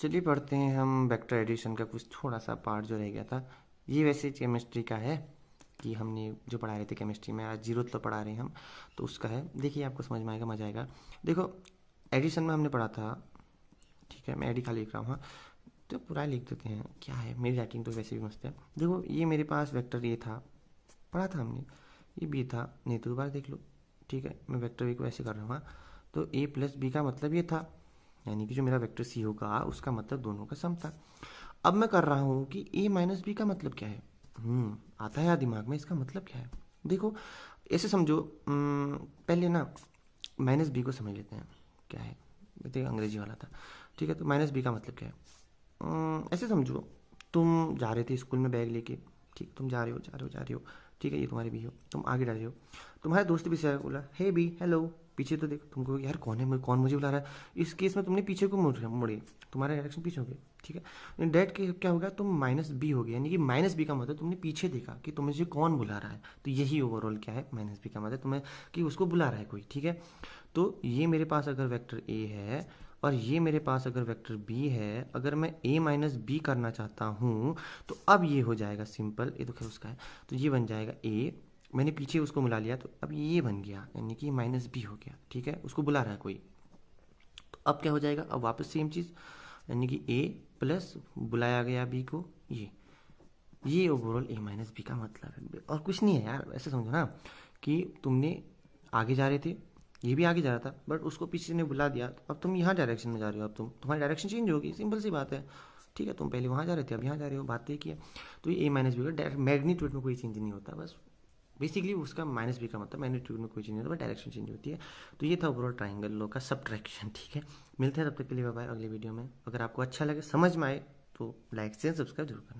चलिए पढ़ते हैं हम वेक्टर एडिशन का कुछ थोड़ा सा पार्ट जो रह गया था। ये वैसे केमिस्ट्री का है कि हमने जो पढ़ा रहे थे केमिस्ट्री में, आज जीरो तो पढ़ा रहे हैं हम, तो उसका है। देखिए आपको समझ में आएगा, मज़ा आएगा। देखो एडिशन में हमने पढ़ा था, ठीक है मैं एडी खाली लिख रहा हूँ, हाँ तो पूरा लिख देते हैं। क्या है, मेरी राइटिंग तो वैसे भी मस्त है। देखो ये मेरे पास वेक्टर ए था, पढ़ा था हमने, ये बी था, नहीं तो दोबारा देख लो। ठीक है मैं वेक्टर ए को ऐसे कर रहा हूँ, हाँ। तो ए प्लस बी का मतलब ये था, यानी कि जो मेरा वेक्टर सी होगा उसका मतलब दोनों का सम था। अब मैं कर रहा हूँ कि ए माइनस बी का मतलब क्या है। आता है यार दिमाग में, इसका मतलब क्या है। देखो ऐसे समझो, पहले ना माइनस बी को समझ लेते हैं क्या है। देखिए अंग्रेजी वाला था, ठीक है। तो माइनस बी का मतलब क्या है, ऐसे समझो तुम जा रहे थे स्कूल में बैग लेके, ठीक, तुम जा रहे हो जा रहे हो जा रहे हो, ठीक है ये तुम्हारे भी हो, तुम आगे जा रहे हो, तुम्हारे दोस्त भी से बोला हे बी हेलो, पीछे तो देखो, तुमको यार कौन है, कौन मुझे बुला रहा है। इस केस में तुमने पीछे को मुड़े, तुम्हारा डायरेक्शन पीछे हो गया, ठीक है। डेट के क्या हो गया, तुम माइनस बी हो गया, यानी कि माइनस बी का मतलब तुमने पीछे देखा कि तुम्हें कौन बुला रहा है। तो यही ओवरऑल क्या है, माइनस बी का मतलब तुम्हें कि उसको बुला रहा है कोई, ठीक है। तो ये मेरे पास अगर वेक्टर ए है और ये मेरे पास अगर वेक्टर बी है, अगर मैं a माइनस बी करना चाहता हूँ तो अब ये हो जाएगा सिंपल, ये तो खैर उसका है, तो ये बन जाएगा a, मैंने पीछे उसको मिला लिया तो अब ये बन गया, यानी कि माइनस बी हो गया, ठीक है। उसको बुला रहा है कोई, तो अब क्या हो जाएगा, अब वापस सेम चीज़, यानी कि a प्लस बुलाया गया b को, ये ओवरऑल a माइनस बी का मतलब है। और कुछ नहीं है यार, ऐसे समझो ना कि तुमने आगे जा रहे थे, ये भी आगे जा रहा था, बट उसको पीछे ने बुला दिया, तो अब तुम यहाँ डायरेक्शन में जा रहे हो, अब तुम्हारी डायरेक्शन चेंज होगी, सिंपल सी बात है, ठीक है। तुम पहले वहाँ जा रहे थे, अब यहाँ जा रहे हो, बात तो एक ही है। तो ये ए माइनस बी का डायरेक्ट मैग्नीट्यूड में कोई चेंज नहीं होता, बस बेसिकली उसका माइनस बी का मतलब मैग्नीट्यूड में कोई चेंज नहीं होता, बट डायरेक्शन चेंज होती है। तो ये था ओवरऑल ट्राइंगल लॉ का सब्ट्रैक्शन, ठीक है। मिलते हैं तब तक के लिए, बाय बाय, अगले वीडियो में। अगर आपको अच्छा लगे, समझ में आए तो लाइक शेयर सब्सक्राइब जरूर करना।